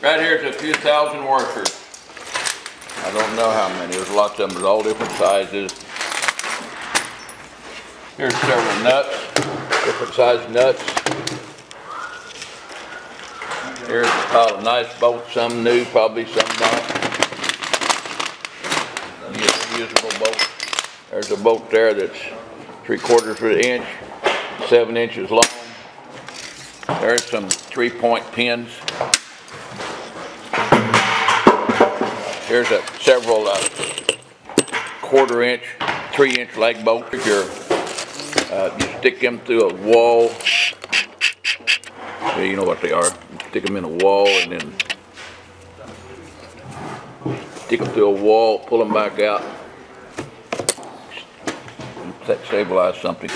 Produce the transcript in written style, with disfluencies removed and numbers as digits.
Right here is a few thousand washers. I don't know how many. There's lots of them. There's all different sizes. Here's several nuts, different size nuts. Here's a pile of nice bolts, some new, probably some not. Usable bolts. There's a bolt there that's 3/4 of an inch, 7 inches long. There's some 3-point pins. Here's several 1/4 inch, 3-inch leg bolts. You stick them through a wall. You know what they are. You stick them in a wall and then stick them through a wall, pull them back out, and stabilize something.